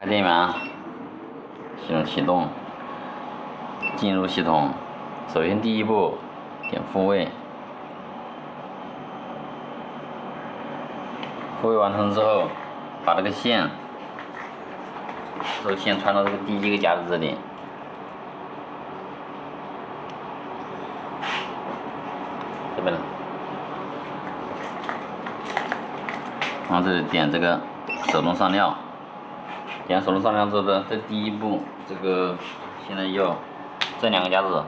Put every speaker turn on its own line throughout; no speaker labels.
开电源，系统启动，进入系统。首先第一步，点复位。复位完成之后，把这个线，穿到这个第一个夹子这里。这边，然后这里点这个手动上料。点手动上料之后的这第一步，这个现在要这两个夹子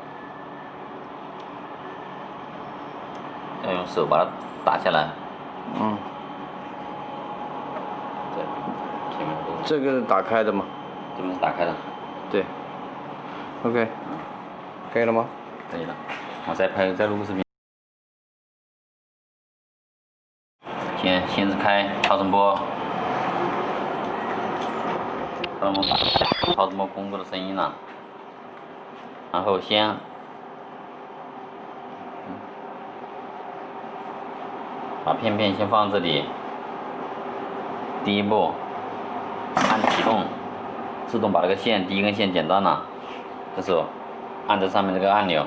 要用手把它打下来。对，前面
这个是打开的吗？
这边是打开的。
对。OK。可以了吗？
可以了。我再录个视频。先是开超声波。超声波工作的声音了，然后先把片片先放这里。第一步，按启动，自动把这个线第一根线剪断了。这时候按这上面这个按钮，